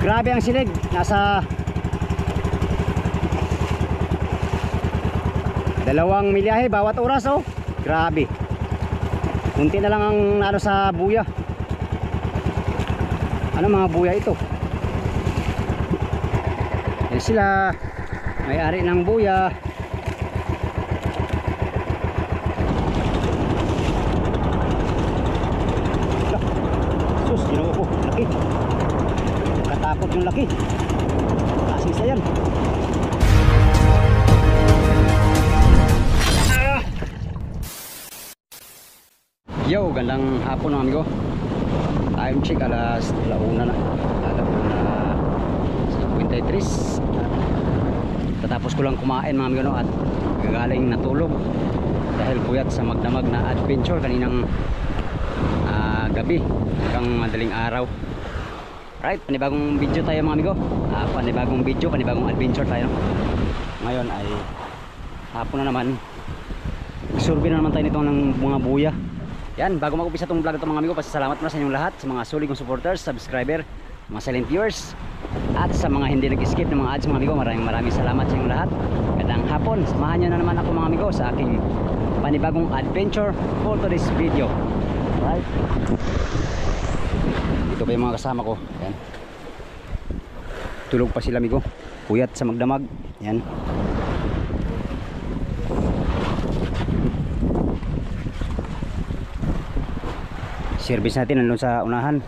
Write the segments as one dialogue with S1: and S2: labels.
S1: Grabe ang silig. Nasa 2 milyahe bawat oras oh. Grabe. Kunti na lang ang ano sa buya. Ano mga buya ito? Yan sila. May-ari ng buya. Sus, ginawa ko. Laki. Katakot yung laki. Kasisa yan. Yo, gandang hapon mga amigo. Time check alas 1 na. Alauna 53. Tatapos ko lang kumain mga amigo no, at gagaling natulog dahil puyat sa magdamag na adventure kaninang gabi hanggang madaling araw. Right, panibagong video tayo mga amigo. Panibagong video, panibagong adventure tayo. Ngayon ay hapon na naman. Survey na naman tayo nito ng mga buya. Yan, bago mag-upisa itong vlog ito mga amigo, pasasalamat muna sa inyong lahat, sa mga sulit kong supporters, subscriber, mga silent viewers, at sa mga hindi nag-skip ng mga ads mga amigo. Maraming salamat sa inyong lahat. Gandang hapon, samahan nyo na naman ako mga amigo sa aking panibagong adventure for today's video. Right, ito pa yung mga kasama ko. Yan, tulog pa sila amigo, puyat sa magdamag. Yan, service natin nandun sa unahan.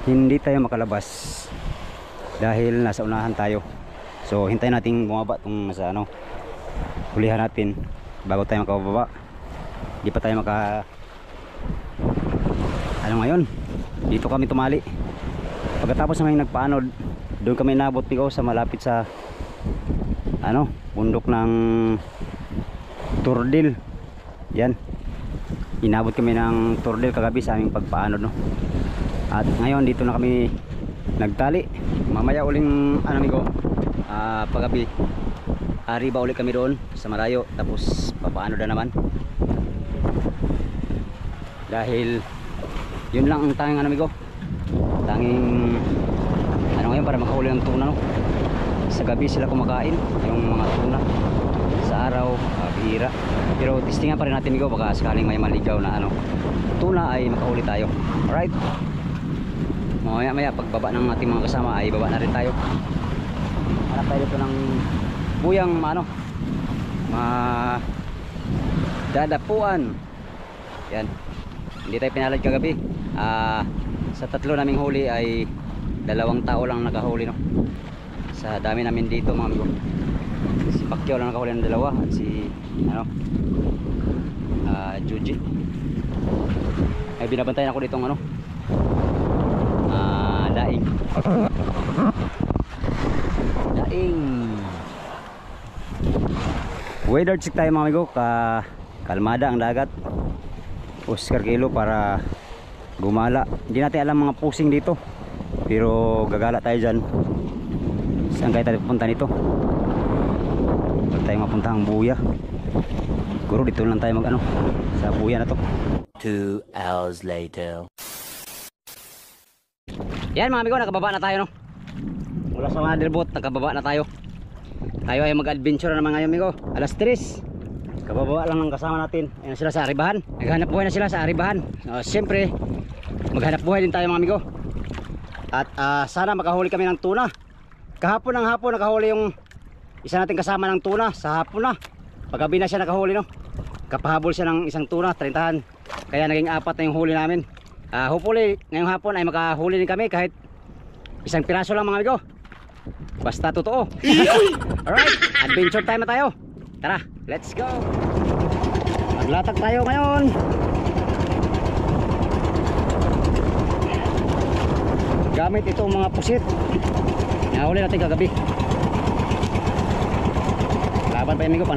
S1: Hindi tayo makalabas dahil nasa unahan tayo. So hintayin natin bumaba itong nasa ano, hulihan natin bago tayo makababa. Hindi pa tayo maka ano ngayon, dito kami tumali. Pagkatapos namin nagpaanod, doon kami nabot niyo sa malapit sa ano, bundok ng Turdil. Yan, inabot kami ng Turdil kagabi sa aming pagpaanod no. At ngayon dito na kami nagtali. Mamaya uling ano amigo, paggabi arriba ulit kami doon sa Malayo, tapos papaano na naman. Dahil yun lang ang tanging ano amigo, tanging ano ngayon para makahuli ng tuna no. Sa gabi sila kumakain yung mga tuna, sa araw bihira. Pero testingan pa rin natin amigo, baka sakaling may maligaw na ano tuna ay makahuli tayo. Alright, maya pagbaba ng ating mga kasama ay baba na rin tayo. Hanap tayo dito ng buyang ano, dadapuan. Yan, hindi tayo pinalad kagabi. Sa 3 naming huli ay 2 tao lang nakahuli no. Sa dami namin dito mga amigo, si Pacquiao lang nakahuli ng 2 at si ano, Juji. Ay binabantayan ako ditong ano, daing. Weather check tayo mga amigo. Kalmada ang dagat. Oscar kilo para gumala. Hindi natin alam mga pusing dito, pero gagala tayo dyan. Saan kaya tayo pupunta nito? Huwag tayo mapunta ang buya. Siguro dito lang tayo mag ano, sa buya na to.
S2: 2 hours later.
S1: Yan mga amigo, nakababa na tayo no. Wala sa motherboat, nakababa na tayo. Tayo ay mag-adventure naman ngayon amigo. Alas 3. Kababa lang ng kasama natin. Ayan sila sa Aribahan. Naghanap buhay na sila sa Aribahan. Siyempre, maghanap buhay din tayo mga amigo. At sana makahuli kami ng tuna. Kahapon ng hapon nakahuli yung isa nating kasama ng tuna. Sa hapon na, paggabi na siya nakahuli no. Kapahabol siya ng isang tuna, 30. Kaya naging 4 na yung huli namin. Hopefully ngayong hapon ay makahuli din kami kahit isang piraso lang mga amigo. Basta totoo. Alright, adventure time na tayo. Tara, let's go. Maglatag tayo ngayon. Gamit itong mga pusit nahuli natin kagabi. Laban pa yung amigo,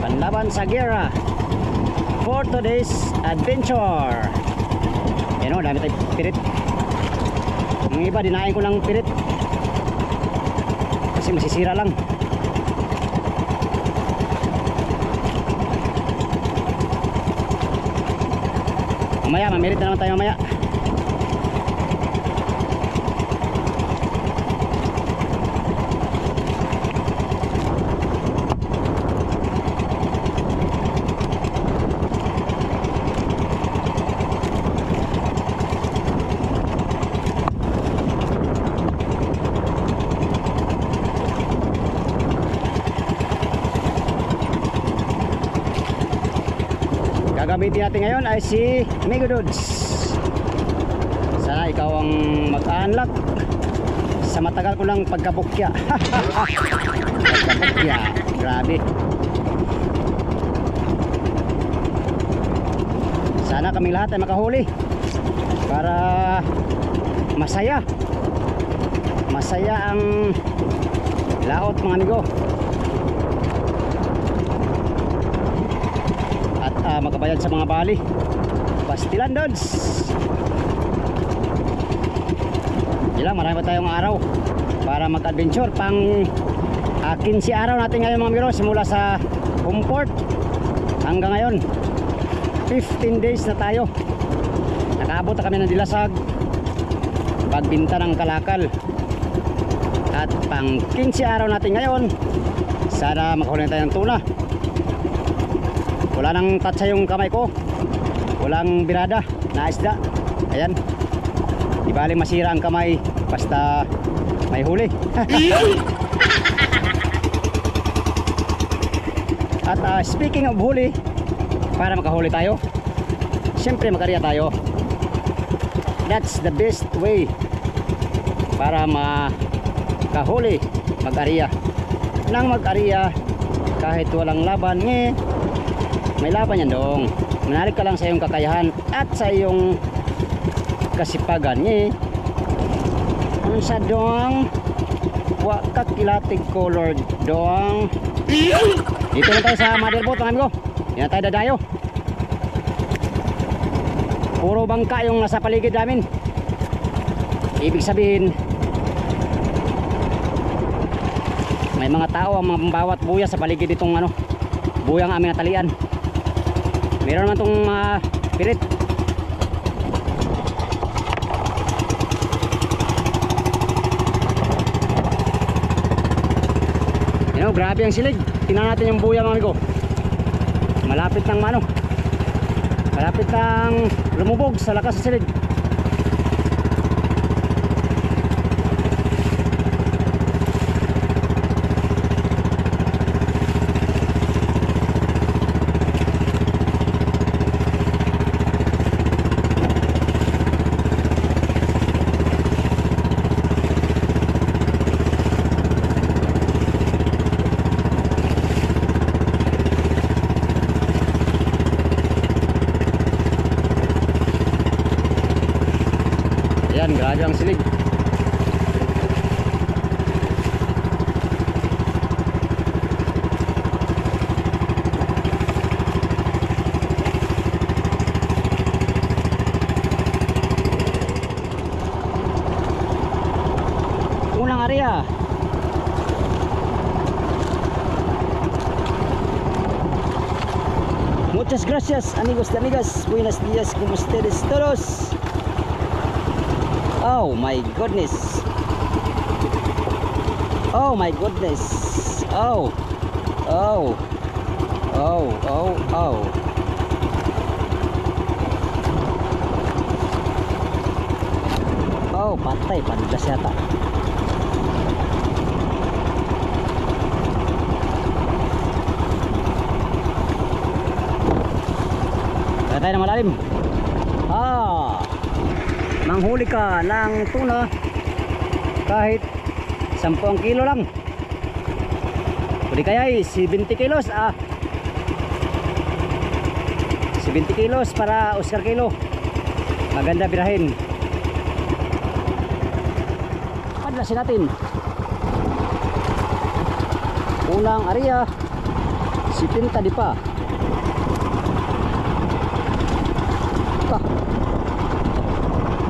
S1: panlaban sa gera for today's adventure. Yan o, dami tayong pirit. Yung iba dinain ko ng pirit kasi masisira lang. Mamaya, mamirit na naman tayo mamaya. gagamitin natin ngayon ay si Amigo Dudes. Sana ikaw ang mag-unlock sa matagal ko lang pagkabukya. Pagkabukya, grabe. Sana kaming lahat ay makahuli para masaya ang laot mga amigo. At makabayad sa mga bali. Pastilan Dudes. Yan, marami pa tayong araw para mag-adventure. Pang 15 araw natin ngayon mga amigo, simula sa Umport hanggang ngayon 15 days na tayo. Nakaabot na kami ng Dilasag, pagbinta ng Kalakal. At pang 15 araw natin ngayon, sana makahuli tayo ng tuna. Wala nang tatsa yung kamay ko, walang birada na isda. Ayan, di baling masira ang kamay basta may huli. At speaking of huli, para makahuli tayo, syempre makarya tayo. That's the best way para makahuli, mag-ariya. Nang mag-ariya kahit walang laban, may laban yan dong. Manalig ka lang sa iyong kakayahan at sa iyong kasipagan. Ano sa dong, wakak kilatig color dong. Dito na tayo sa motherboard mga amigo. Yan tayo dadayo. Puro bangka yung nasa paligid namin. Ibig sabihin may mga tao ang bawat buya sa paligid itong buyang aming natalian. Meron naman itong pirit. Grabe ang silig. Tingnan natin yung buya mga amigo. Malapit ng malapit ng lumubog sa lakas sa silig. Ayan, grabe ang silig. Unang area. Muchas gracias amigos y amigas. Buenos días, como ustedes todos. Oh my goodness. Oh my goodness. Oh. Oh. Oh, oh, oh. Oh, patay, padulas yata. Kaya tayo ng malalim. Manghuli ka ng tuna kahit 10 kilo lang. Pwede kaya 70 kilos 70 kilos para Oscar kilo. Maganda birahin. Padlasin natin. Unang area 70 di pa.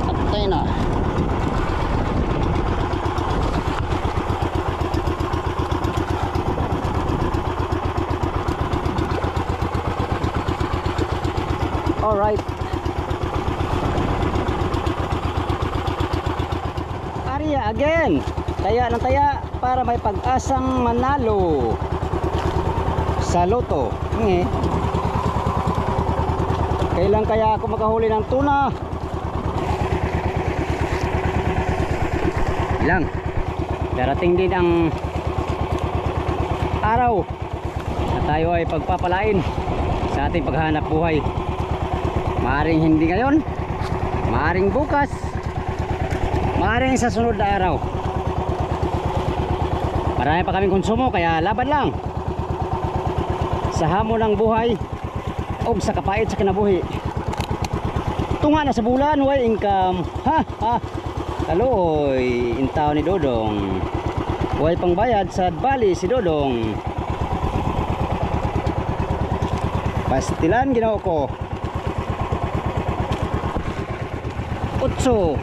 S1: Atay na. Alright. Area again. Taya ng taya para may pag-asang manalo sa loto. Kailan kaya ako makahuli ng tuna? Ilang. Darating din ang araw na tayo ay pagpapalain sa ating paghanap buhay. Maaring hindi ngayon, maaring bukas, maaring sa sunod na araw. Marami pa kaming konsumo kaya laban lang sa hamon ng buhay o sa kapait sa kinabuhi. Tunga na sa bulan, way income. Ha ha. Kaloy, intaw ni Dodong. Way pangbayad sa bali si Dodong. Pastilan ginawa ko. 8.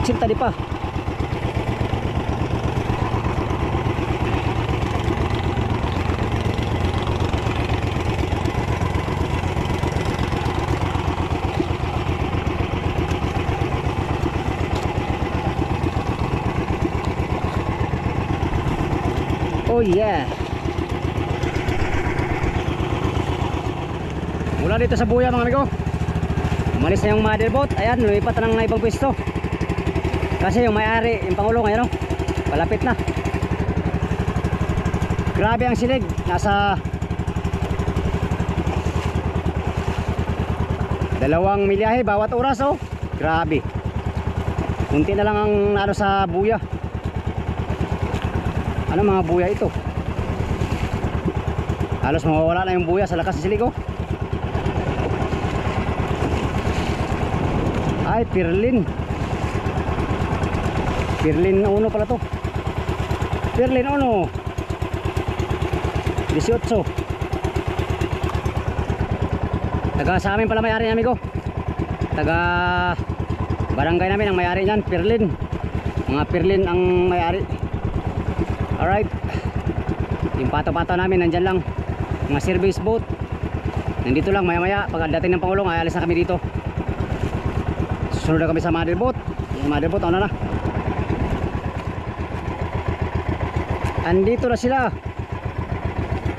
S1: 80 di pa. Oh yeah. Mula dito sa buya mga amigo, umalis na yung mother boat. Ayan, lumipat na ng ibang pwesto. Kasi yung may-ari, yung Pangulo ngayon, palapit na. Grabe ang silig. Nasa 2 milyahe bawat oras oh. Grabe. Kunti na lang ang ano sa buya. Ano mga buya ito? Halos mawawala na yung buya sa lakas ng silig oh. Ay, Pirlin. Pirlin 1 pala to. Pirlin 1 18. Taga sa amin pala may-ari amigo. Taga barangay namin ang may-ari niyan, Pirlin. Mga Pirlin ang may-ari. Alright. Yung pato-pato namin nandyan lang. Mga service boat. Nandito lang maya-maya. Pagdating ng Pangulong ay alis na kami dito. Susunod na kami sa mother boat. Yung mother boat ano na. Andito na sila.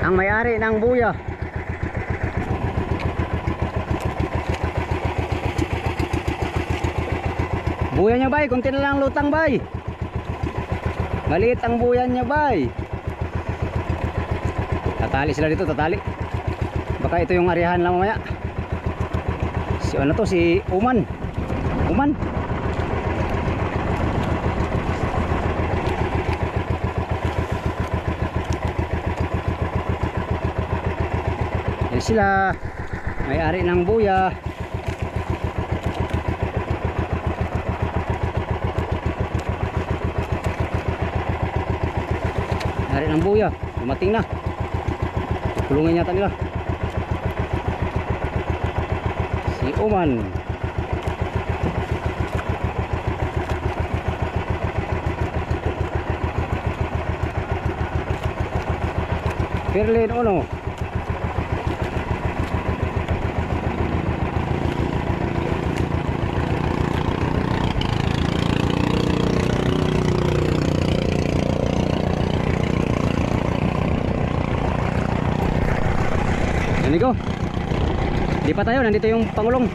S1: Ang may-ari ng buya. Buya nyo bay, kunti na lang lutang bay. Maliit ang buya nyo bay. Tatali sila dito, tatali. Baka ito yung arihan lang mamaya. Si ano to, si Uman. Uman. Yan sila, may-ari ng buya. May-ari ng buya, dumating na. Kulungin yata nila si Oman. Pirlin 1. Amigo, di pa tayo, nandito yung Pangulong.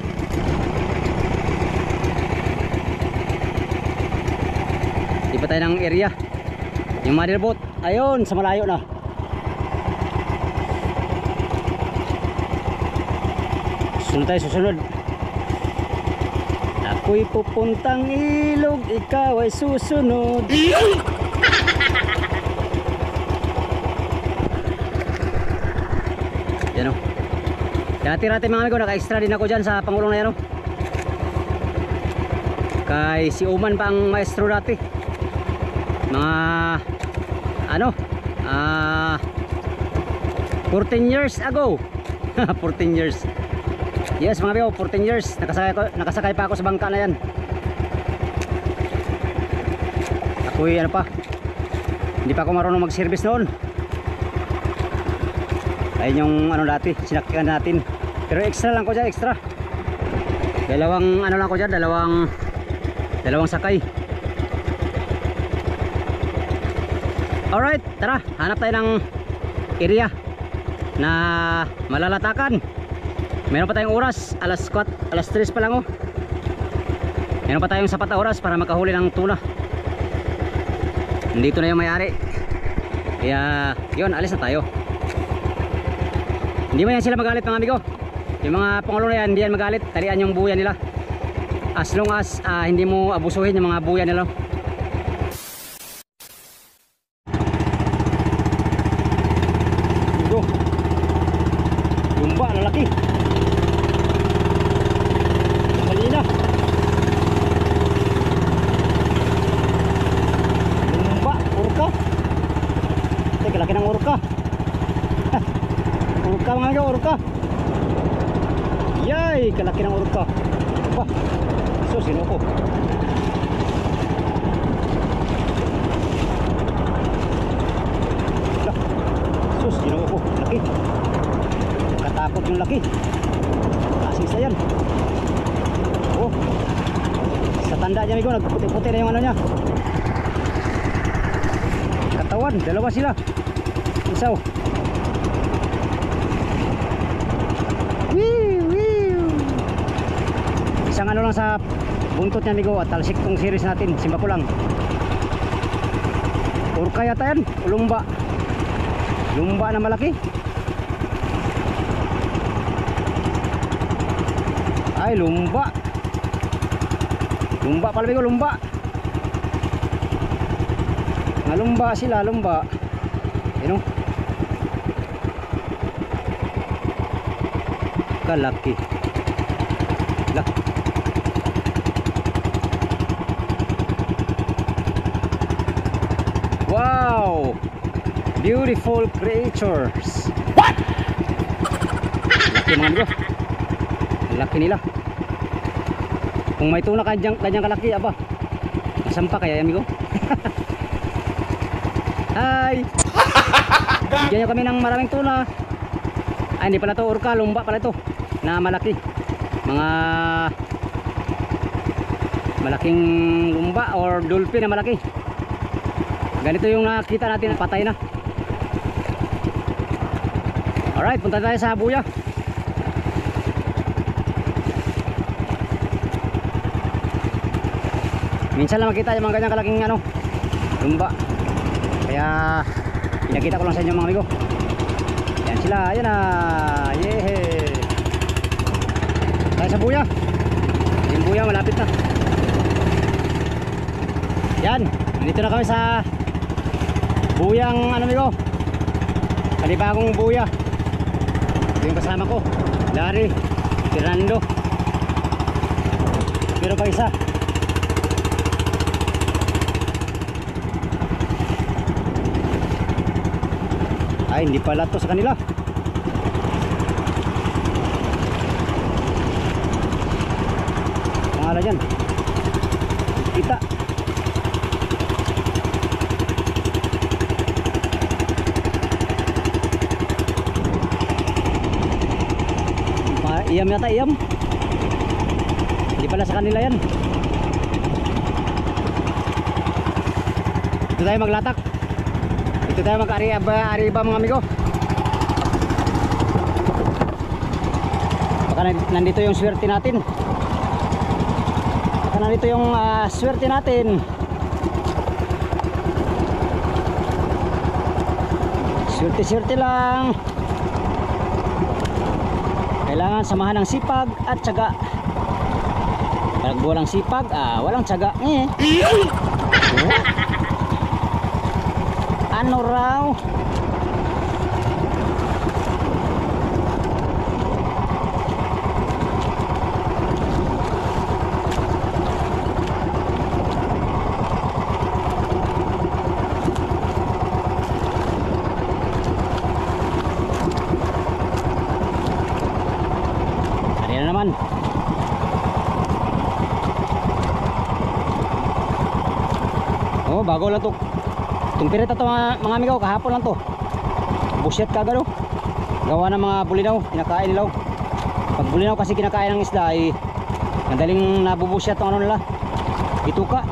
S1: Di pa tayo ng area. Yung mother boat, ayun, sa malayo na. Susunod tayo, susunod. Ako'y pupuntang ilog, ikaw ay susunod. Yan o. Dati-rati mga amigo, naka-extra din ako dyan sa Pangulong na yan o. Kay si Uman pa ang maestro dati. Mga ano 14 years ago. 14 years. Yes mga amigo, 14 years nakasakay pa ako sa bangka na yan. Ako'y ano pa, hindi pa ako marunong mag-service noon. Ayun yung ano dati, sinakyan natin. Pero extra lang ko dyan, extra. Dalawang ano lang ko dyan, dalawang sakay. Alright, tara, hanap tayo ng area na malalatakan. Meron pa tayong oras, alas 3 pa lang oh. Meron pa tayong sapat na oras para makahuli ng tuna. Nandito na yung may-ari. Kaya yun, alis na tayo. Hindi man yan sila magalit mga amigo. Yung mga pangulo na yan, hindi yan magalit. Talian yung buya nila. As long as hindi mo abusuhin yung mga buya nila. Ito. Lumba, lalaki. Kanina. Lumba, orka. Teka, laki ng orka. Orka mga amigo, orka. Yay, kalaki ng orka. Wah, so sino ko? Sus, sino ko? Laki. Katakot yung laki. Asisa yan. Oh, sa tanda niya amigo, nagputi-puti na yung ano niya. Katawan, dalawa sila. Isaw. Isang ano lang sa buntot niya amigo, at talsik tong series natin, simba ko lang. Orka yata yan, lumba. Lumba na malaki. Ay, lumba. Lumba pala amigo, lumba. Nga lumba sila, lumba. Ayun o. Kalaki. Lah. Wow! Beautiful creatures. What? Laki mga amigo. Laki nila. Kung may tuna kanyang kalaki, aba. Masampa kaya amigo. Hi! Bigyan nyo kami ng maraming tuna. Ay, hindi pala to orca, lumba pala to. Na malaki. Mga malaking lumba or dolphin na malaki. Ganito yung nakita natin, patay na. Alright, punta tayo sa buya. Minsan lang makita yung mga ganyang kalaking ano, lumba. Kaya pinakita ko lang sa inyo mga amigo. Yan sila, yan na. Yehey. Tayo sa buya. Yung buya malapit na. Yan, dito na kami sa buyang ano amigo, panibagong buya. Ito yung kasama ko, Larry, Fernando, pero pa isa. Ay, hindi pala to sa kanila. Pangalan yan kita. Iyam yata, iyam. Hindi pala sa kanila yan. Ito tayo maglatak. Ito tayo mag-ariba mga amigo. Baka nandito yung swerte natin. Baka nandito yung swerte natin. Swerte-swerte lang. Kailangan samahan ng sipag at tiyaga. Pag walang sipag, walang tiyaga. Ano raw? Oh, bago lang to. Itong pirata to mga amigo, kahapon lang to. Busyet kagad oh. Gawa ng mga bulinaw, kinakain nila. Pag bulinaw kasi kinakain ng isda ay madaling nabubusyet ang ano nila. Ituka.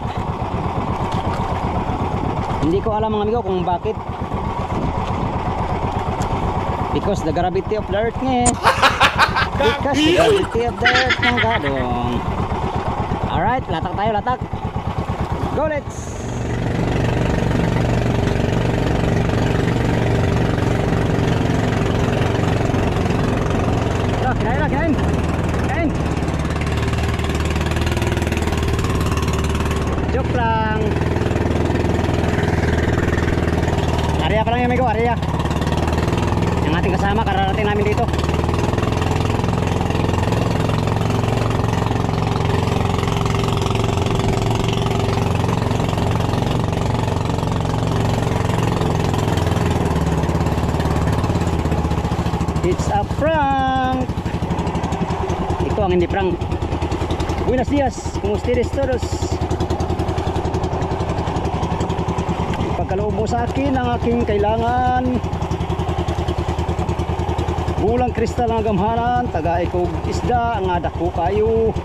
S1: Hindi ko alam mga amigo kung bakit. Because the gravity of the earth nga. Because the gravity of the earth ng gadong. Alright, latak tayo, latak. Go, let's! Kinain na, kinain! Joke lang. Area pa lang yung amigo, area. Yung ating kasama, kararating namin dito. It's a prank. Ito ang hindi prank. Buenos dias, kung ustedes todos. Ipagkaloob mo sa akin ang aking kailangan. Bulang kristal ng gamhanan, taga ikog isda, nga dako kayo.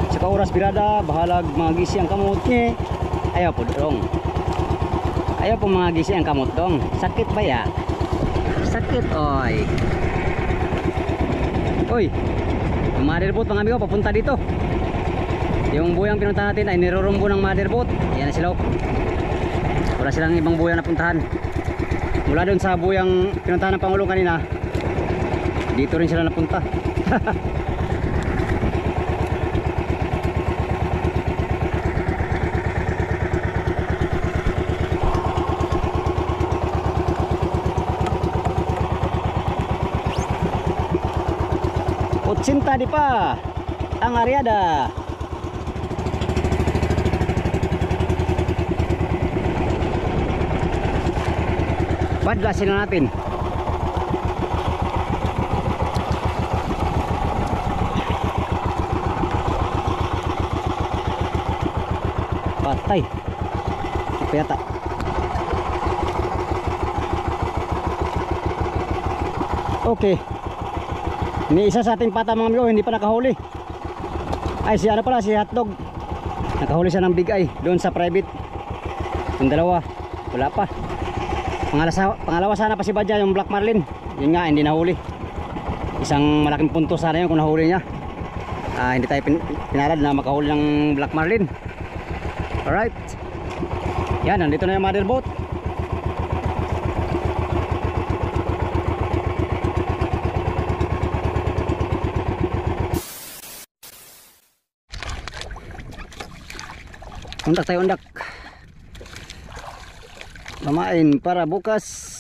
S1: Sa oras birada, bahalag mga gisi ang kamot niya. Ayaw po dong. Ayaw po mga gisi ang kamot dong. Sakit ba ya? Sakit oy. Oy, yung motherboat mga amigo papunta dito. Yung buyang pinuntahan natin ay nirurumbo ng motherboat. Yan na sila. Wala silang ibang buyang na puntahan. Mula doon sa buyang pinuntahan ng Pangulong kanina, dito rin sila napunta. Cinta di pa ang Ariada. Badlasin na natin. Patay. Apa yata? Okay. Ni isa sa ating pata mga amigo, hindi pa nakahuli. Ay si ano pala, si hotdog. Nakahuli siya ng big eye doon sa private. Yung dalawa, wala pa. Pangalawa sana pa si Badja, yung black marlin. Yun nga, hindi nahuli. Isang malaking punto sana yun kung nahuli niya. Hindi tayo pinalad na makahuli ng black marlin. Alright. Yan, nandito na yung motherboat. Undak tayo, undak. Mamain para bukas.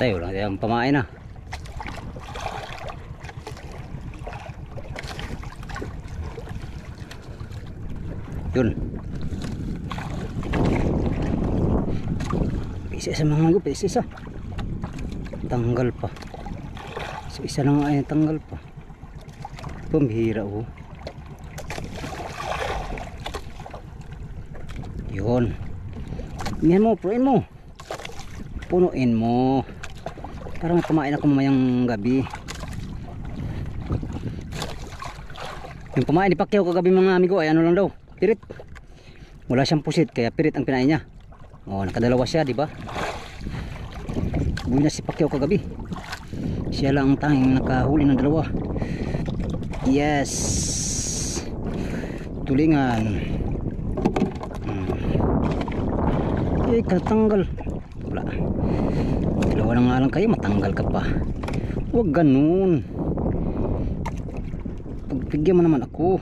S1: Tayo lang yung pamain na. Yun. Isa sa mga gup, isa. Tanggal pa. So isa lang ay tanggal pa. Pambihira oh. Yun. Yan mo, punuin mo. Punuin mo. Parang kumain ako mamayang gabi. Yung kumain ni Pacquiao kagabi mga amigo ay ano lang daw, pirit. Wala siyang pusit kaya pirit ang pinain niya. Oh, nakadalawa siya, di ba? Buhay na si Pacquiao kagabi. Siya lang ang tanging nakahuli ng dalawa. Yes. Tulingan. Katanggal. Wala. Dalawa na nga lang kayo, matanggal ka pa. Huwag ganun. Pagbigyan mo naman ako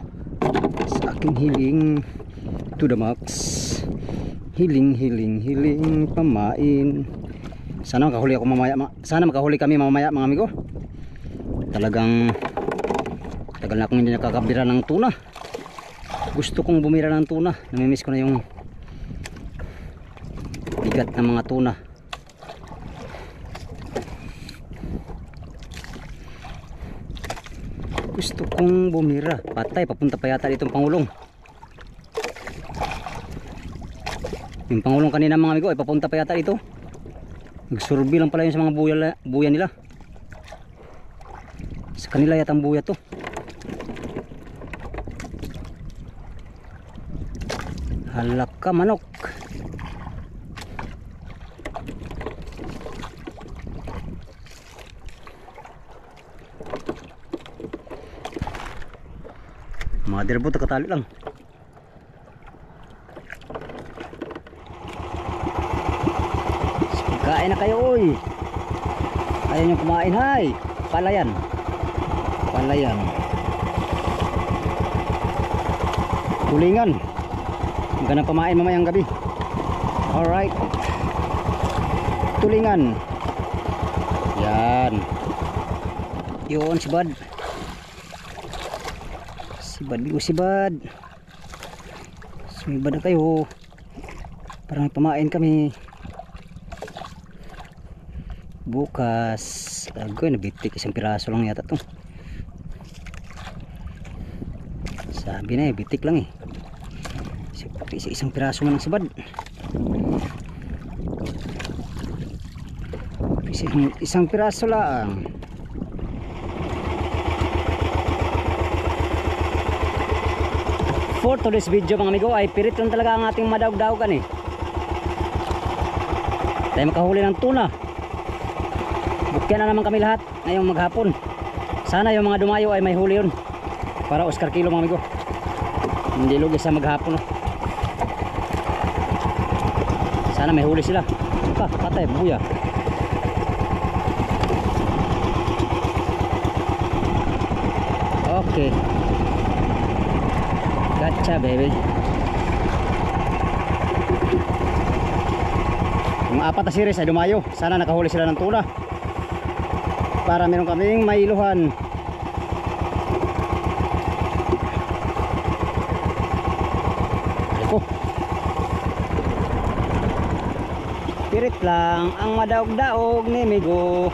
S1: sa aking hiling to the max. Hiling pamain. Sana makahuli ako mamaya. Sana makahuli kami mamaya mga amigo. Talagang tagal na akong hindi nakakabira ng tuna. Gusto kong bumira ng tuna. Namimiss ko na yung bigat ng mga tuna. Gusto kong bumira. Patay, papunta pa yata ditong Pangulong. Yung pangulong kanina mga amigo ay papunta pa yata dito. Nagsurbi lang pala yun sa mga buya nila. Sa kanila yata ang buya to. Halaka manok. Motherboard nakatali lang. Kain na kayo oy. Ayaw nyo kumain hay. Palayan. Palayan. Tulingan. Ang ganang pamain mamayang gabi. Alright. Tulingan. Yan. Yun si Bad. Si Bad. Sumibad na kayo. Parang may pamain kami. Bukas agoy nabitik isang piraso lang yata to. Sabi na bitik lang isang piraso man ang sabad. Isang piraso lang. For today's video mga amigo ay pirit lang talaga ang ating madaog-daogan tayo makahuli ng tuna. Bukyan na naman kami lahat ngayong maghapon. Sana yung mga dumayo ay may huli yun para Oscar kilo mga amigo. Hindi lugi sa maghapon Sana may huli sila. Patay buya. Okay, gotcha baby. Yung 4 na series ay dumayo. Sana nakahuli sila ng tuna para meron kaming mailuhan. Eko. Pirit lang ang madaog-daog ni Migo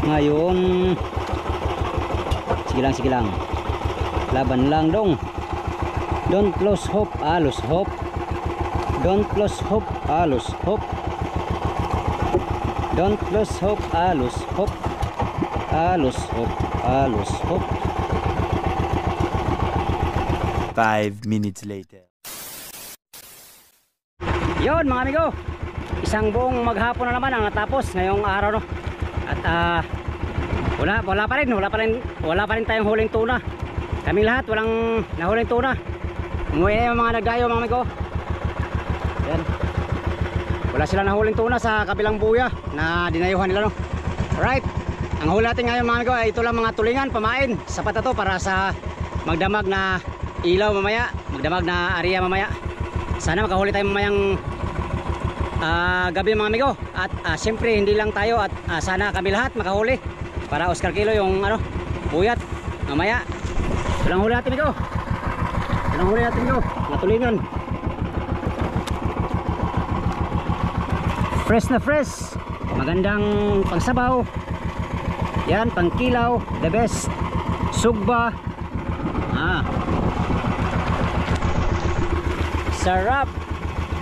S1: ngayon. Sige lang. Laban lang dong. Don't lose hope, lose hope. Don't lose hope, lose hope. Don't lose hope, lose hope. Lose hope.
S2: 5 minutes later.
S1: Yon mga amigo, isang buong maghapon na naman ang natapos ngayong araw At wala pa rin tayong huling tuna. Kaming lahat walang nahuling tuna. Umuwi na yung mga nagdayo mga amigo. Yan. Wala silang nahuling tuna sa kabilang buya na dinayuhan nila Right. Ang huli natin ngayon mga amigo ay ito lang mga tulingan, pamain. Sapat na to para sa magdamag na ilaw mamaya, magdamag na area mamaya. Sana makahuli tayo mamayang gabi mga amigo. At siyempre hindi lang tayo at sana kami lahat makahuli para Oscar kilo yung buyat mamaya. Ito lang huli natin amigo. Mga tulingan. Fresh na fresh. Magandang pangsabaw. Yan, pangkilaw, the best. Sugba. Sarap.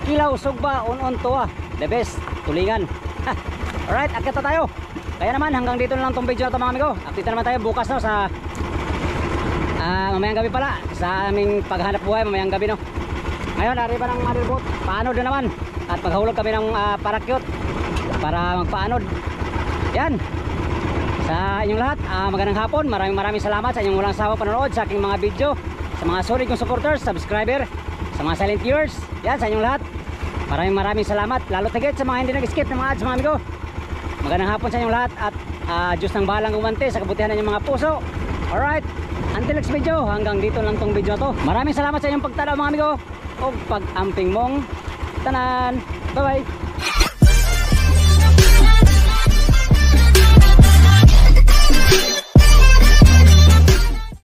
S1: Kilaw, sugba, on tuwa. The best. Tulingan. Alright, akit na tayo. Kaya naman, hanggang dito na lang tong video na ito mga amigo. Update na naman tayo bukas sa mamayang gabi pala. Sa aming paghanap buhay, mamayang gabi Ngayon, arriba ng motherboard. Paanod na naman. At paghulog kami ng parakyot para magpaanod. Yan. Sa inyong lahat, magandang hapon. Maraming salamat sa inyong walang sawa panonood sa aking mga video. Sa mga solid kong supporters, subscriber, sa mga silent viewers. Yan, sa inyong lahat. Maraming salamat. Lalo tigit sa mga hindi nag-skip ng mga ads mga amigo. Magandang hapon sa inyong lahat. At Diyos ng bahalang gumante sa kabutihan ng inyong mga puso. Alright. Until next video, hanggang dito lang tong video to. Maraming salamat sa inyong pagtanaw mga amigo. O pag-amping mong tanan. Bye bye.